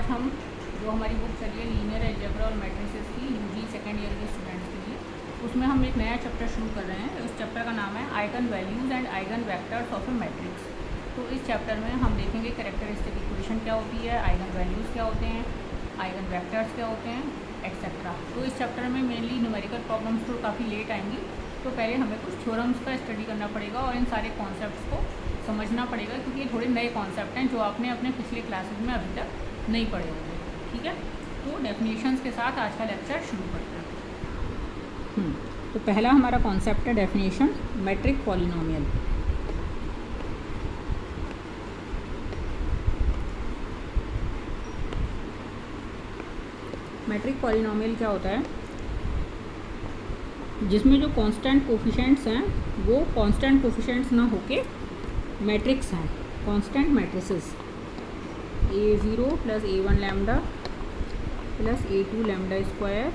आज हम जो हमारी बुक चली है लीनियर अलजेब्रा और मैट्रिसेस की यूजी सेकेंड ईयर के स्टूडेंट्स के लिए, उसमें हम एक नया चैप्टर शुरू कर रहे हैं। उस चैप्टर का नाम है eigen values and eigen vectors of a matrix. तो इस चैप्टर में हम देखेंगे कैरेक्टरिस्टिक इक्वेशन क्या होती है, आइगन वैल्यूज़ क्या होते हैं, आइगन वेक्टर्स क्या होते हैं, एक्सेट्रा। तो इस चैप्टर में मेनली न्यूमेरिकल प्रॉब्लम्स तो काफ़ी लेट आएंगी, तो पहले हमें कुछ थ्योरम्स का स्टडी करना पड़ेगा और इन सारे कॉन्सेप्ट्स को समझना पड़ेगा, क्योंकि ये थोड़े नए कॉन्सेप्ट हैं जो आपने अपने पिछले क्लासेस में अभी तक नहीं पढ़े होंगे। ठीक है, तो डेफिनेशंस के साथ आज का लेक्चर शुरू करते हैं। तो पहला हमारा कॉन्सेप्ट है definition, matrix polynomial. Matrix polynomial क्या होता है? जिसमें जो कांस्टेंट कोफिशिएंट्स हैं वो कांस्टेंट कोफिशिएंट्स ना होके मैट्रिक्स हैं, constant matrices. a0 plus a1 lambda plus a2 lambda square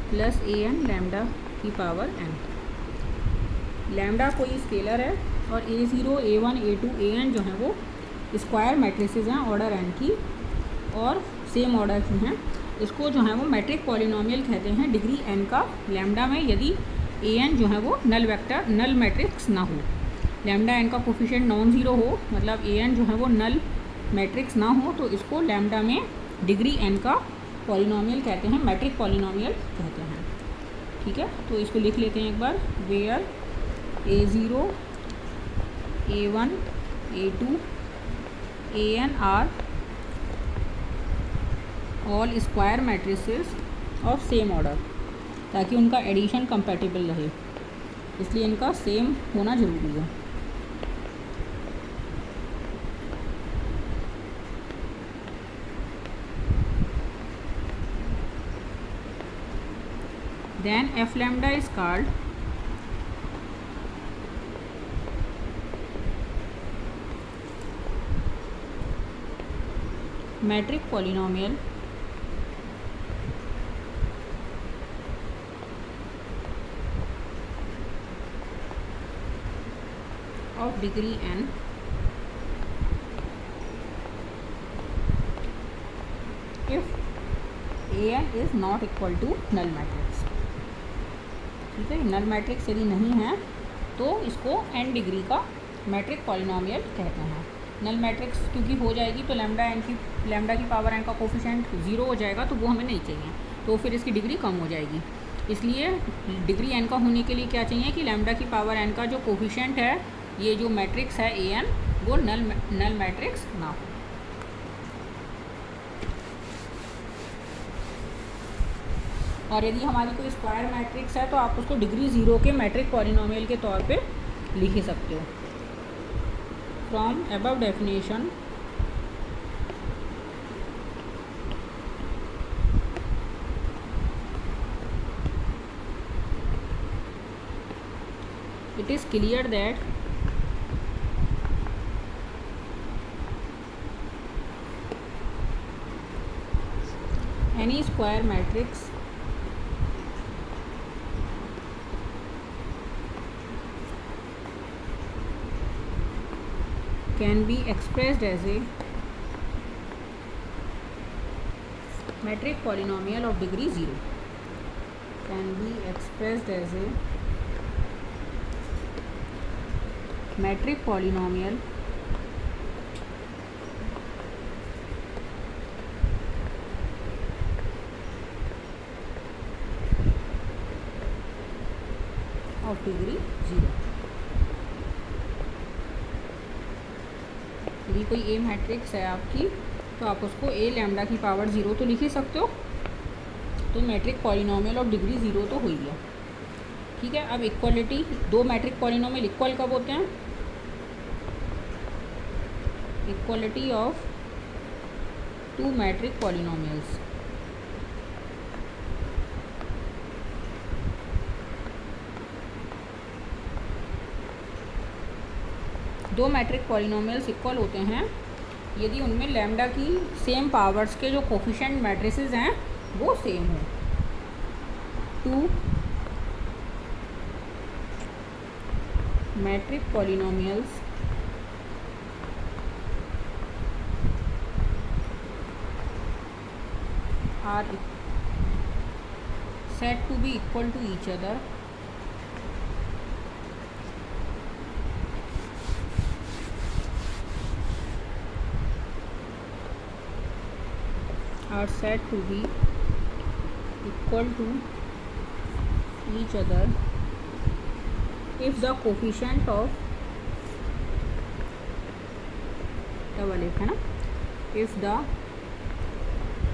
plus an lambda की पावर n। लैम्डा कोई स्केलर है और a0 a1 a2 an जो है वो स्क्वायर मैट्रिसेस हैं ऑर्डर n की और सेम ऑर्डर की हैं। इसको जो है वो मैट्रिक पॉलिनोमियल कहते हैं डिग्री n का लैम्डा में, यदि an जो है वो नल मैट्रिक्स ना हो, लैम्डा n का कोफिशिएंट नॉन ज़ीरो हो, मतलब an जो है वो नल मैट्रिक्स ना हो, तो इसको लैम्डा में डिग्री n का पॉलिनोमियल कहते हैं, मैट्रिक पॉलिनोमियल कहते हैं। ठीक है, तो इसको लिख लेते हैं एक बार। Where a0 a1 a2 an are all square matrices of same order, ताकि उनका एडिशन कंपैटिबल रहे, इसलिए इनका सेम होना ज़रूरी है। Then f lambda is called metric polynomial of degree n if an is not equal to null matrix। ठीक है, नल मैट्रिक्स यदि नहीं है तो इसको n डिग्री का मैट्रिक पॉलिनोमियल कहते हैं। नल मैट्रिक्स क्योंकि हो जाएगी तो लैम्डा की पावर n का कोफिशिएंट ज़ीरो हो जाएगा, तो वो हमें नहीं चाहिए, तो फिर इसकी डिग्री कम हो जाएगी। इसलिए डिग्री n का होने के लिए क्या चाहिए कि लैम्डा की पावर n का जो कोफिशिएंट है, ये जो मैट्रिक्स है an, वो नल मैट्रिक्स ना हो। और यदि हमारी कोई स्क्वायर मैट्रिक्स है तो आप उसको डिग्री ज़ीरो के मैट्रिक पॉलिनोमियल के तौर पे लिख ही सकते हो। From above definition it is clear that any square matrix can be expressed as a metric polynomial of degree 0, can be expressed as a metric polynomial of degree 0। यदि कोई ए matrix है आपकी तो आप उसको ए लैम्डा की पावर 0 तो लिख ही सकते हो, तो मैट्रिक पॉलिनोमियल ऑफ डिग्री 0 तो हो ही गया। ठीक है, अब इक्वलिटी, दो मैट्रिक पॉलिनोमियल इक्वल कब होते हैं? Equality of two matrix polynomials. दो मैट्रिक पॉलिनोमियल्स इक्वल होते हैं यदि उनमें लैम्डा की सेम पावर्स के जो कोफिशिएंट मैट्रिसेस हैं वो सेम हो। Two matrix polynomials are said to be equal to each other are said to be equal to each other if the coefficient of double if है ना, if the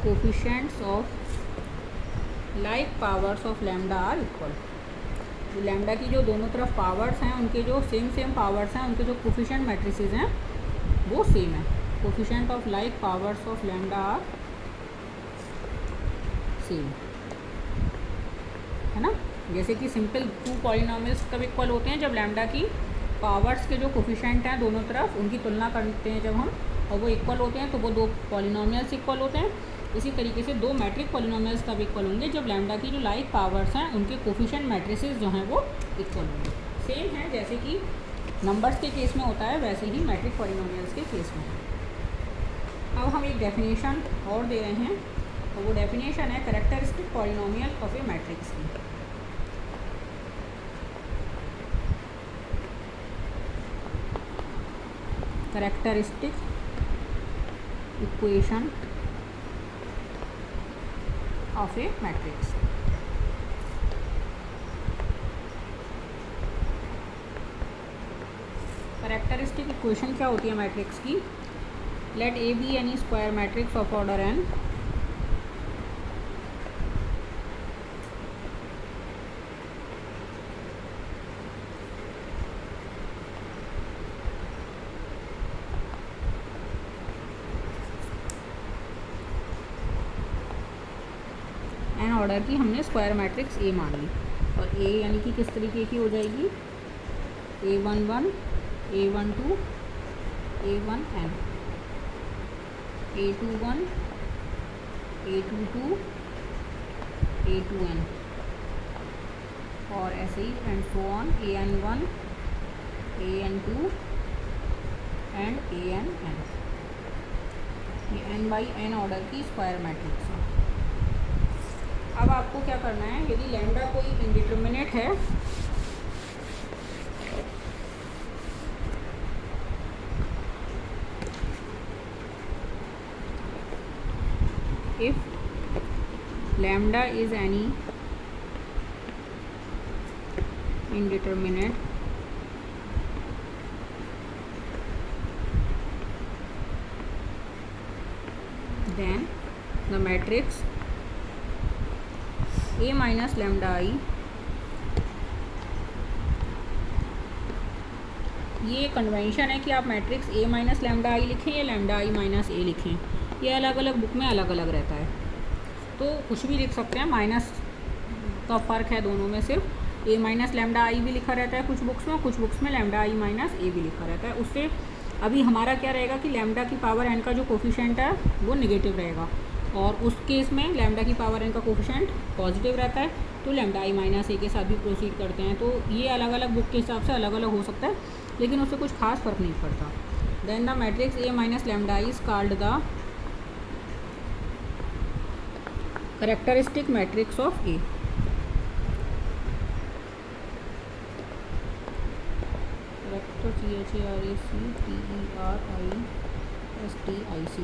coefficients of like powers of lambda are equal। तो lambda की जो दोनों तरफ powers हैं उनके जो सेम पावर्स हैं, उनके जो कोफिशिएंट मैट्रिसेस हैं वो सेम है। Coefficient of like powers of lambda are same, है ना। जैसे कि सिंपल टू पॉलिनोमियल्स कब इक्वल होते हैं, जब लैम्डा की पावर्स के जो कोफिशिएंट हैं दोनों तरफ उनकी तुलना करते हैं जब हम, और वो इक्वल होते हैं तो वो दो पॉलिनोमियल्स इक्वल होते हैं। इसी तरीके से दो मैट्रिक पॉलिनोमियल्स तब इक्वल होंगे जब लैम्डा की जो लाइक पावर्स हैं उनके कोफिशिएंट मैट्रिसेस जो हैं वो इक्वल होंगे। सेम है जैसे कि नंबर्स के केस में होता है वैसे ही मैट्रिक पॉलिनोमियल्स के केस में। अब हम एक डेफिनेशन और दे रहे हैं, और वो डेफिनेशन है characteristic polynomial of a matrix की। Characteristic equation of a matrix. Characteristic equation क्या होती है मैट्रिक्स की? Let A be any square matrix of order n n order की हमने स्क्वायर मैट्रिक्स ए मान ली, और ए यानी कि किस तरीके की हो जाएगी? A11 A12 A1n, A21 A22 A2n, और ऐसे ही and so on AN1 AN2 and ANn। ये n बाई n ऑर्डर की स्क्वायर मैट्रिक्स है। अब आपको क्या करना है, यदि लैम्डा कोई इंडिटरमिनेट है if lambda is any indeterminate then the matrix A minus lambda I, ये कन्वेंशन है कि आप मैट्रिक्स A माइनस लैम्डा आई लिखें या लैम्डा I माइनस A लिखें, ये अलग अलग बुक में अलग अलग रहता है। तो कुछ भी लिख सकते हैं, माइनस का फ़र्क है दोनों में, सिर्फ A माइनस लैम्डा आई भी लिखा रहता है कुछ बुक्स में, कुछ बुक्स में लैम्डा I माइनस A भी लिखा रहता है। उससे अभी हमारा क्या रहेगा कि लैम्डा की पावर n का जो कोफिशिएंट है वो नेगेटिव रहेगा, और उस केस में लैम्डा की पावर n का कोफिशिएंट पॉजिटिव रहता है, तो लैम्डा I माइनस A के साथ भी प्रोसीड करते हैं। तो ये अलग अलग बुक के हिसाब से अलग अलग हो सकता है, लेकिन उससे कुछ खास फर्क नहीं पड़ता। Then the matrix A minus lambda I is called the characteristic matrix of A।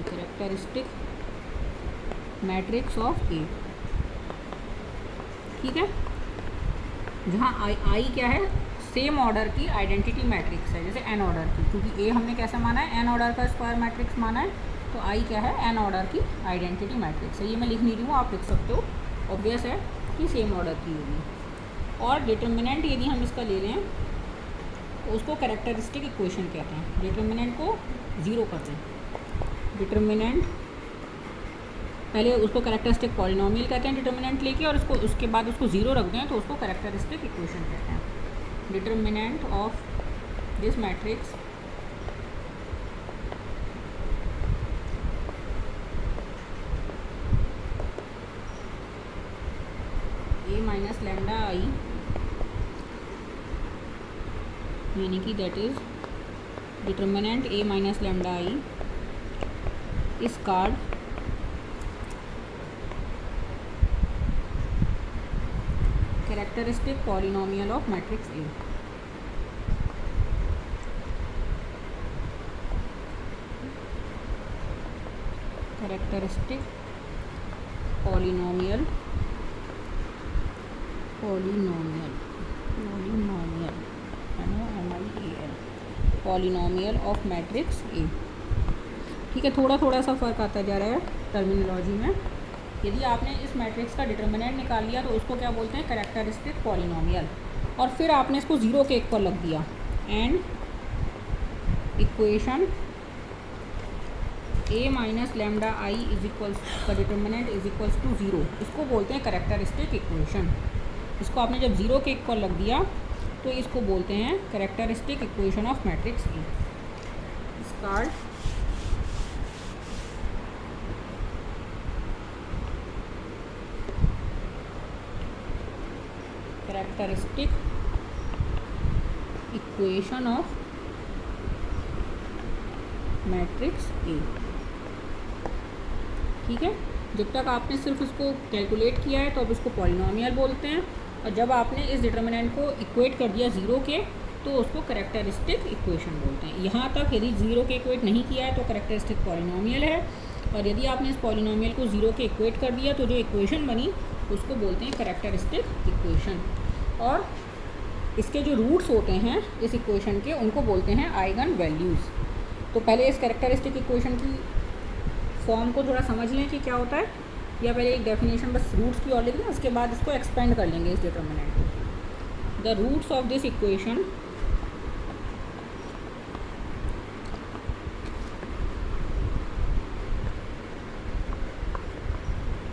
Characteristic matrix of A, ठीक है। जहाँ आई क्या है, सेम ऑर्डर की आइडेंटिटी मैट्रिक्स है, जैसे एन ऑर्डर की, क्योंकि ए हमने कैसा माना है, एन ऑर्डर का स्क्वायर मैट्रिक्स माना है, तो आई क्या है, एन ऑर्डर की आइडेंटिटी मैट्रिक्स है। ये मैं लिख नहीं रही हूँ, आप लिख सकते हो, ऑब्वियस है कि सेम ऑर्डर की होगी। और डिटर्मिनेंट यदि हम इसका ले लें तो उसको कैरेक्टरिस्टिक इक्वेशन कहते हैं। डिटर्मिनेंट को ज़ीरो करते हैं, डिटर्मिनेंट पहले उसको कैरेक्टरिस्टिक पॉलिनोमियल कहते हैं डिटर्मिनेंट लेके, और उसके बाद उसको ज़ीरो रख दें तो उसको कैरेक्टरिस्टिक इक्वेशन कहते हैं। Determinant of this matrix A minus lambda I, यानी कि that is determinant A minus lambda I is called characteristic polynomial of matrix A. Characteristic polynomial polynomial of matrix A. ठीक है, थोड़ा थोड़ा सा फ़र्क आता जा रहा है टर्मिनोलॉजी में। यदि आपने इस मैट्रिक्स का डिटर्मिनेंट निकाल लिया तो उसको क्या बोलते हैं, कैरेक्टरिस्टिक पॉलिनोमियल। और फिर आपने इसको ज़ीरो के इक्वल रख दिया and equation a minus lambda I is equals का determinant is equals to zero, इसको बोलते हैं कैरेक्टरिस्टिक इक्वेशन। इसको आपने जब ज़ीरो के इक्वल रख दिया तो इसको बोलते हैं characteristic equation of matrix A. Card characteristic equation of matrix A. ठीक है, जब तक आपने सिर्फ इसको कैलकुलेट किया है तो अब इसको पॉलिनोमियल बोलते हैं, और जब आपने इस डिटर्मिनेंट को इक्वेट कर दिया ज़ीरो के तो उसको कैरेक्टरिस्टिक इक्वेशन बोलते हैं। यहाँ तक यदि ज़ीरो के इक्वेट नहीं किया है तो कैरेक्टरिस्टिक पॉलिनोमियल है, और यदि आपने इस पॉलिनोमियल को ज़ीरो के इक्वेट कर दिया तो जो इक्वेशन बनी उसको बोलते हैं कैरेक्टरिस्टिक इक्वेशन। और इसके जो रूट्स होते हैं इस इक्वेशन के उनको बोलते हैं आइगन वैल्यूज़। तो पहले इस कैरेक्टरिस्टिक इक्वेशन की फॉर्म को थोड़ा समझ लें कि क्या होता है, या पहले एक डेफिनेशन बस रूट्स की और लिख लें, उसके बाद इसको एक्सपेंड कर लेंगे इस डिटर्मिनेंट को। The roots of this equation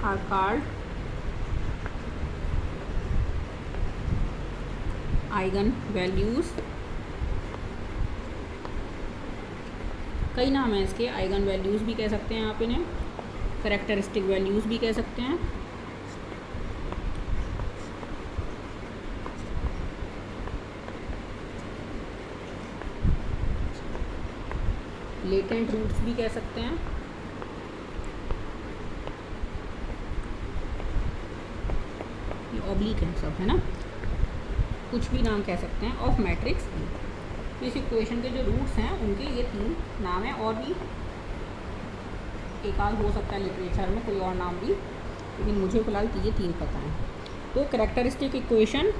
are called eigen values. कई नाम हैं इसके, आइगन वैल्यूज़ भी कह सकते हैं आप इन्हें, कैरेक्टरिस्टिक वैल्यूज़ भी कह सकते हैं। लेटेंट रूट्स भी कह सकते हैं। ये ऑब्लिक है सब, है ना, कुछ भी नाम कह सकते हैं ऑफ मैट्रिक्स ए। तो इस इक्वेशन के जो रूट्स हैं उनके ये तीन नाम हैं, और भी एक आध हो सकता है लिटरेचर में कोई और नाम भी, लेकिन मुझे फ़िलहाल ये तीन पता है। तो characteristic equation,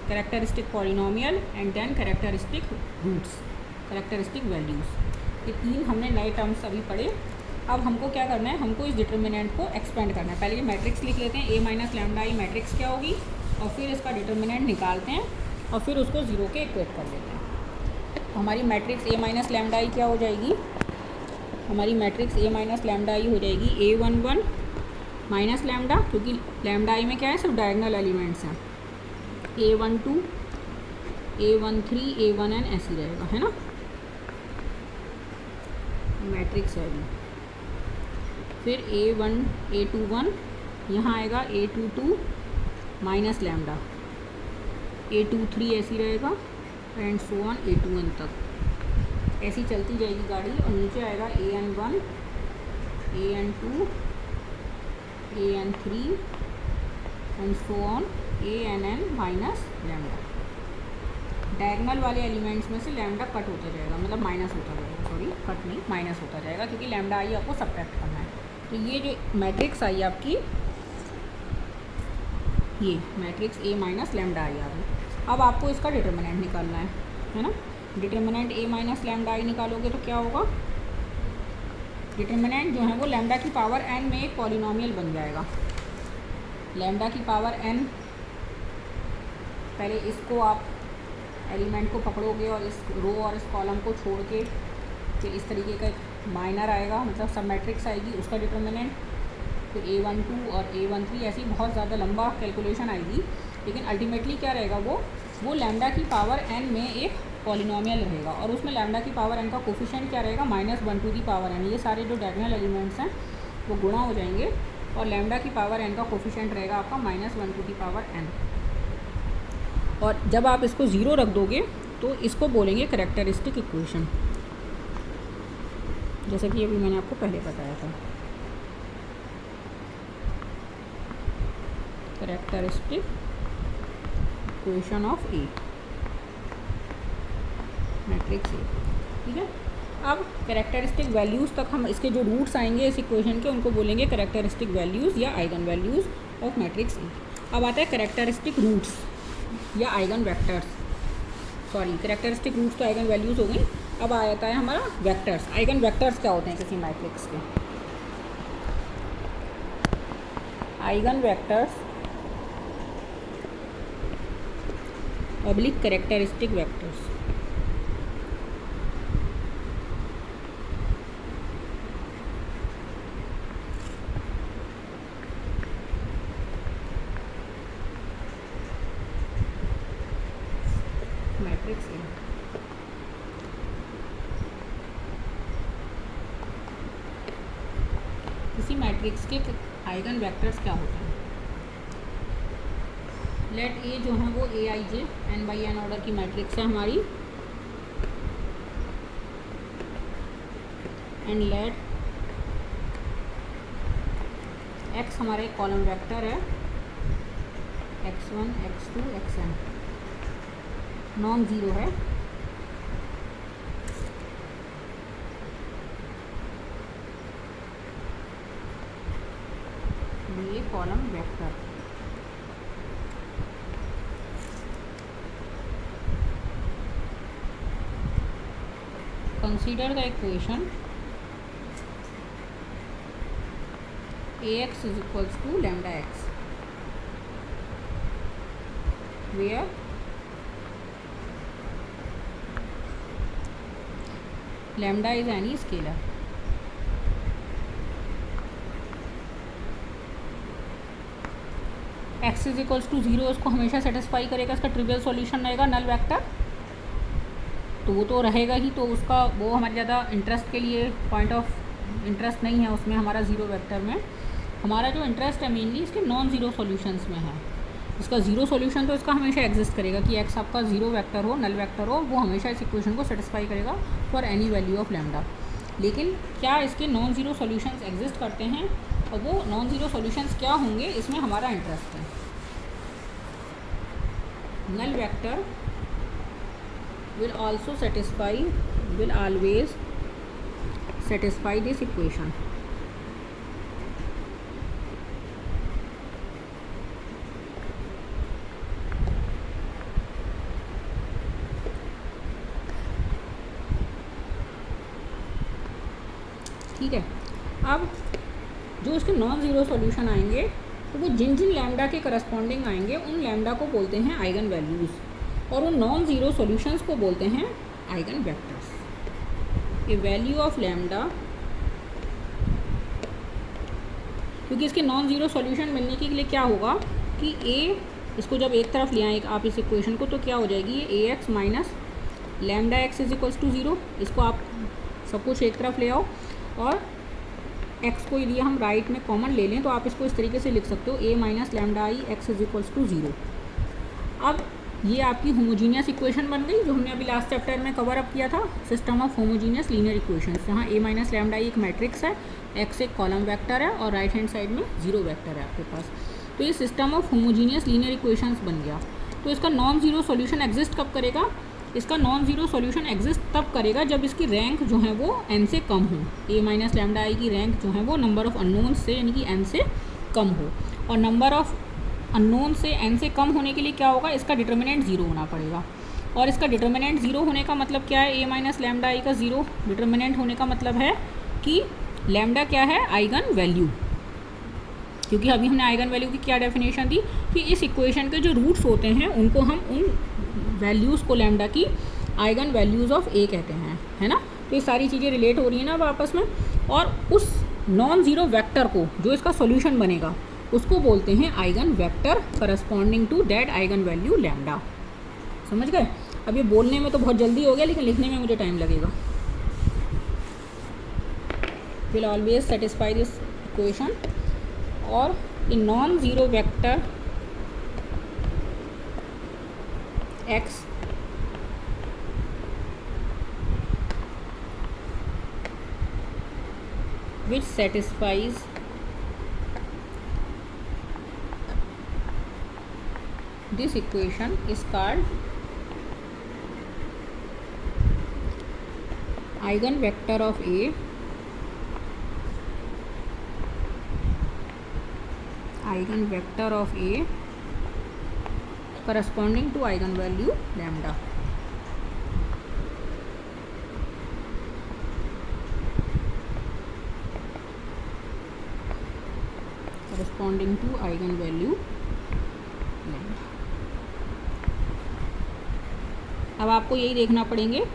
characteristic polynomial and then characteristic roots, characteristic values, ये तीन हमने नए टर्म्स अभी पढ़े। अब हमको क्या करना है, हमको इस डिटर्मिनेंट को एक्सपेंड करना है। पहले ये मैट्रिक्स लिख लेते हैं, ए माइनस लैम्डा आई मैट्रिक्स क्या होगी, और फिर इसका डिटर्मिनेंट निकालते हैं और फिर उसको ज़ीरो के इक्वेट कर देते हैं। हमारी मैट्रिक्स ए माइनस लैम्डा आई क्या हो जाएगी, हमारी मैट्रिक्स ए माइनस लैम्डा आई हो जाएगी A11 माइनस लैम्डा, क्योंकि लैम्डा आई में क्या है, सिर्फ डायगोनल एलिमेंट्स हैं, A12 A13 A1n ऐसे रहेगा, है ना, मैट्रिक्स है अभी। फिर A1 A21 यहाँ आएगा A22 माइनस लैम्डा, A23 ऐसी रहेगा एंड सो ऑन A2n तक, ऐसी चलती जाएगी गाड़ी। और नीचे आएगा AN1 AN2 AN3 and so on ANn minus lambda. Diagonal वाले एलिमेंट्स में से लैम्डा कट होता जाएगा, मतलब माइनस होता जाएगा, सॉरी कट नहीं माइनस होता जाएगा, क्योंकि लैम्डा आई आपको सब्ट्रैक्ट करना है। तो ये जो मैट्रिक्स आई आपकी, ये मैट्रिक्स ए माइनस लैम्डा आई आ गई। अब आपको इसका डिटर्मिनेंट निकालना है ना। डिटर्मिनेंट ए माइनस लैम्डा आई निकालोगे तो क्या होगा, डिटर्मिनेंट जो है वो लैम्डा की पावर n में एक पॉलिनोमियल बन जाएगा। लैम्डा की पावर n, पहले इसको आप एलिमेंट को पकड़ोगे और इस रो और इस कॉलम को छोड़ के फिर इस तरीके का एक माइनर आएगा, मतलब सब मैट्रिक्स आएगी, उसका डिटर्मिनेंट, फिर A12 और A13, ऐसी बहुत ज़्यादा लंबा कैलकुलेशन आएगी। लेकिन अल्टीमेटली क्या रहेगा, वो लैम्डा की पावर n में एक पॉलिनोमियल रहेगा, और उसमें लैम्डा की पावर n का कोफिशिएंट क्या रहेगा, -1 टू दी पावर n। ये सारे जो डायगोनल एलिमेंट्स हैं वो गुणा हो जाएंगे, और लैम्डा की पावर n का कोफिशिएंट रहेगा आपका -1 टू दी पावर n। और जब आप इसको ज़ीरो रख दोगे तो इसको बोलेंगे कैरेक्टरिस्टिक इक्वेशन, जैसा कि अभी मैंने आपको पहले बताया था। Characteristic equation of a, matrix A. ठीक है, अब कैरेक्टरिस्टिक वैल्यूज़ तक हम इसके जो रूट्स आएंगे इस इक्वेशन के उनको बोलेंगे कैरेक्टरिस्टिक वैल्यूज़ या eigen values of matrix A. अब आता है कैरेक्टरिस्टिक रूट्स या eigen vectors, sorry characteristic roots तो आइगन वैल्यूज़ हो गई। अब आता है हमारा वेक्टर्स। आइगन वेक्टर्स क्या होते हैं किसी मैट्रिक्स के? Eigen vectors oblique characteristic vectors. Matrix A किसी मैट्रिक्स के आइगन वेक्टर्स क्या होते हैं? लेट ए जो है वो A I J n by n order की मैट्रिक्स है हमारी, एंड लेट एक्स हमारा एक कॉलम वेक्टर है, x1 x2 xn non zero है। ये column vector consider the equation ax is equals to lambda x where lambda is any scalar। x is equals to 0 इसको हमेशा satisfy करेगा, इसका trivial solution रहेगा नल वेक्टर, तो वो तो रहेगा ही। तो उसका वो हमारे ज़्यादा इंटरेस्ट के लिए पॉइंट ऑफ इंटरेस्ट नहीं है उसमें हमारा ज़ीरो वेक्टर में। हमारा जो इंटरेस्ट है मेनली इसके नॉन ज़ीरो सॉल्यूशंस में है। इसका ज़ीरो सॉल्यूशन तो इसका हमेशा एग्जिस्ट करेगा कि x आपका ज़ीरो वेक्टर हो, नल वेक्टर हो, वो हमेशा इस इक्वेशन को सेटिस्फाई करेगा for any value of lambda. लेकिन क्या इसके नॉन ज़ीरो सॉल्यूशंस एग्जिस्ट करते हैं, और वो नॉन ज़ीरो सॉल्यूशंस क्या होंगे इसमें हमारा इंटरेस्ट है। Null vector will also satisfy, will always satisfy this equation। ठीक है, अब जो इसके नॉन ज़ीरो सॉल्यूशन आएंगे तो वो जिन जिन लैम्डा के करस्पॉन्डिंग आएंगे उन लैम्डा को बोलते हैं आइगन वैल्यूज़, और उन नॉन ज़ीरो सॉल्यूशंस को बोलते हैं eigen vectors. A value of lambda, क्योंकि इसके नॉन ज़ीरो सॉल्यूशन मिलने के लिए क्या होगा कि ए, इसको जब एक तरफ ले आए आप इस इक्वेशन को, तो क्या हो जाएगी ये A x minus lambda x is equals to 0। इसको आप सब कुछ एक तरफ ले आओ, और एक्स को यदि हम राइट में कॉमन ले लें तो आप इसको इस तरीके से लिख सकते हो A minus lambda I x is equals to 0। अब ये आपकी होमोजीनियस इक्वेशन बन गई जो हमने अभी लास्ट चैप्टर में कवर अप किया था, system of homogeneous linear equations, जहाँ ए माइनस लैम्डा एक मैट्रिक्स है, एक्स एक कॉलम वेक्टर है और राइट हैंड साइड में 0 वेक्टर है आपके पास। तो ये system of homogeneous linear equations बन गया। तो इसका नॉन ज़ीरो सॉल्यूशन एग्जिस्ट कब करेगा? इसका नॉन ज़ीरो सॉल्यूशन एग्जिस्ट तब करेगा जब इसकी रैंक जो है वो n से कम हो। ए माइनस लैम्डा आई की रैंक जो है वो नंबर ऑफ़ अननोन से यानी कि n से कम हो, और नंबर ऑफ़ अननोन से n से कम होने के लिए क्या होगा, इसका डिटर्मिनेंट 0 होना पड़ेगा। और इसका डिटर्मिनेंट 0 होने का मतलब क्या है? ए माइनस लैम्डा आई का 0 डिटर्मिनेंट होने का मतलब है कि लैम्डा क्या है? Eigen value. क्योंकि अभी हमने आइगन वैल्यू की क्या डेफिनेशन दी कि इस इक्वेशन के जो रूट्स होते हैं उनको हम उन वैल्यूज़ को लैम्डा की आइगन वैल्यूज़ ऑफ ए कहते हैं, है ना। तो ये सारी चीज़ें रिलेट हो रही हैं ना अब आपस में। और उस नॉन ज़ीरो वेक्टर को जो इसका सोल्यूशन बनेगा उसको बोलते हैं eigen vector corresponding to that eigen value lambda. समझ गए? अब ये बोलने में तो बहुत जल्दी हो गया, लेकिन लिखने में मुझे टाइम लगेगा। Will always satisfy this equation, और a non zero vector x which satisfies this equation is called eigen vector of A corresponding to eigenvalue lambda. Corresponding to eigenvalue lambda. अब आपको यही देखना पड़ेंगे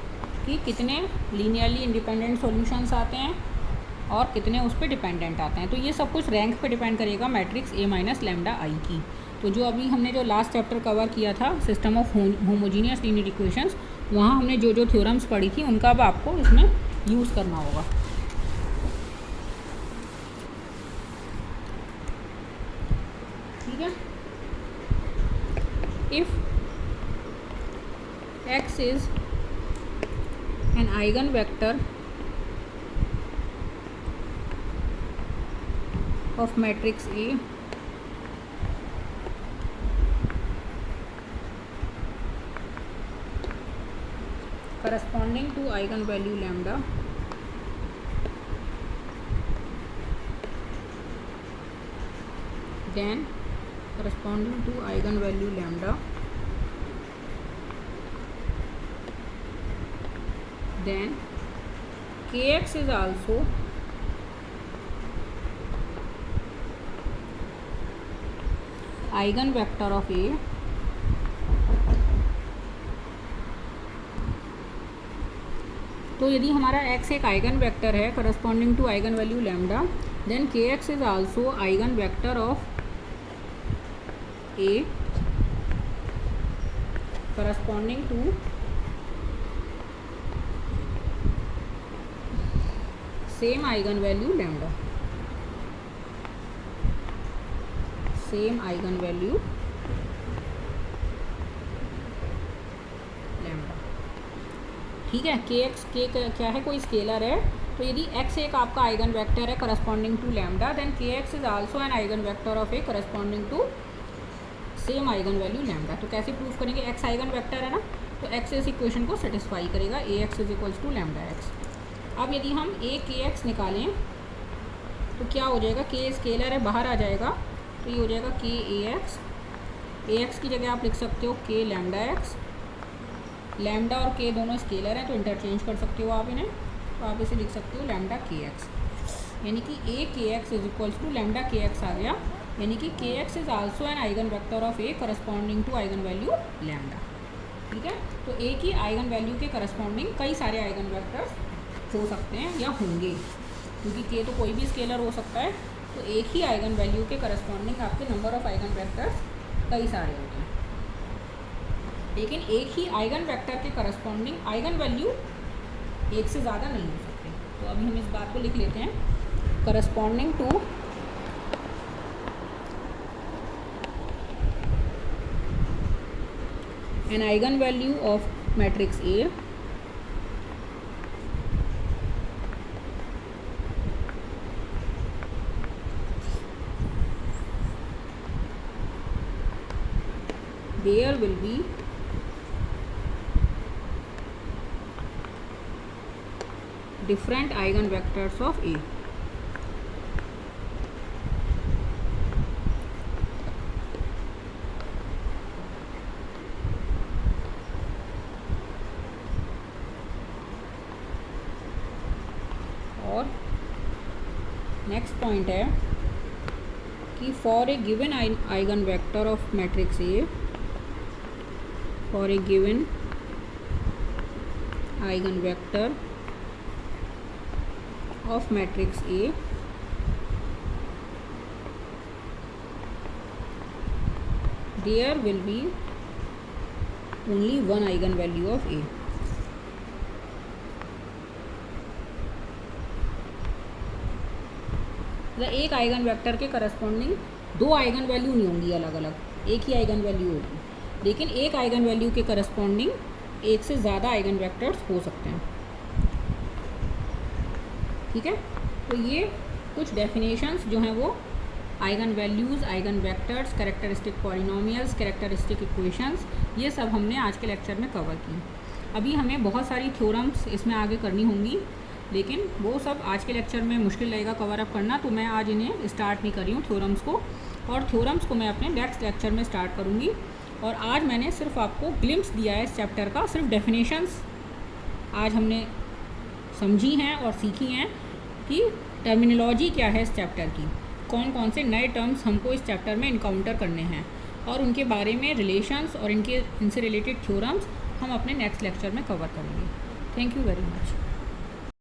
कि कितने लीनियरली इंडिपेंडेंट सॉल्यूशंस आते हैं और कितने उस पर डिपेंडेंट आते हैं। तो ये सब कुछ रैंक पे डिपेंड करेगा मैट्रिक्स ए माइनस लैम्डा आई की। तो जो अभी हमने जो लास्ट चैप्टर कवर किया था system of homogeneous linear equations, वहाँ हमने जो जो थ्योरम्स पढ़ी थी उनका अब आपको इसमें यूज़ करना होगा। ठीक है। If x is an eigen vector of matrix A corresponding to eigenvalue lambda, then corresponding to eigenvalue lambda, then kx is also eigen vector of A तो यदि हमारा x एक आइगन वेक्टर है corresponding to eigen value lambda, then के x is also eigen vector of A corresponding to same eigen value lambda, same eigen value lambda. ठीक है। के एक्स के क्या है, कोई स्केलर है। तो यदि x एक आपका आइगन वेक्टर है करस्पॉन्डिंग टू लैम्डा, देन के x is also an eigen vector of A corresponding to same eigen value lambda. तो कैसे प्रूव करेंगे, x आइगन वेक्टर है ना, तो x इस इक्वेशन को सेटिस्फाई करेगा, A x is equals to lambda x. अब यदि हम ए के एक्स निकालें तो क्या हो जाएगा, के स्केलर है बाहर आ जाएगा, तो ये हो जाएगा के ए एक्स की जगह आप लिख सकते हो के लैम्डा एक्स। लैम्डा और के दोनों स्केलर हैं तो इंटरचेंज कर सकते हो आप इन्हें, तो आप इसे लिख सकते हो लैम्डा के एक्स, यानी कि A K x is equals to lambda K X आ गया, यानी कि K x is also an eigen vector of A corresponding to eigen value lambda. ठीक है। तो ए की आइगन वैल्यू के करस्पॉन्डिंग कई सारे आइगन वेक्टर्स हो सकते हैं या होंगे, क्योंकि के तो कोई भी स्केलर हो सकता है, तो एक ही आइगन वैल्यू के करस्पॉन्डिंग आपके नंबर ऑफ आइगन वेक्टर्स कई सारे होते हैं, लेकिन एक ही आइगन वेक्टर के करस्पॉन्डिंग आइगन वैल्यू एक से ज़्यादा नहीं हो सकते। तो अभी हम इस बात को लिख लेते हैं, corresponding to an eigen value of matrix A there will be different eigenvectors of A. और नेक्स्ट पॉइंट है कि for a given eigen vector of matrix A, for a given eigenvector of matrix A, there will be only one eigenvalue of A. एक आइगन vector के corresponding दो eigen value नहीं होंगी अलग अलग, एक ही आइगन वैल्यू होगी, लेकिन एक आइगन वैल्यू के करस्पॉन्डिंग एक से ज़्यादा आइगन वेक्टर्स हो सकते हैं। ठीक है। तो ये कुछ डेफिनेशंस जो हैं वो eigen values, eigen vectors, characteristic polynomials, characteristic equations, ये सब हमने आज के लेक्चर में कवर की। अभी हमें बहुत सारी थ्योरम्स इसमें आगे करनी होंगी, लेकिन वो सब आज के लेक्चर में मुश्किल लगेगा कवर अप करना, तो मैं आज इन्हें स्टार्ट नहीं कर रही हूँ थ्योरम्स को, और थ्योरम्स को मैं अपने नेक्स्ट लेक्चर में स्टार्ट करूँगी। और आज मैंने सिर्फ आपको ग्लिम्स दिया है इस चैप्टर का, सिर्फ डेफिनेशंस आज हमने समझी हैं और सीखी हैं कि टर्मिनोलॉजी क्या है इस चैप्टर की, कौन कौन से नए टर्म्स हमको इस चैप्टर में इनकाउंटर करने हैं, और उनके बारे में रिलेशंस और इनसे रिलेटेड थ्योरम्स हम अपने नेक्स्ट लेक्चर में कवर करेंगे। Thank you very much.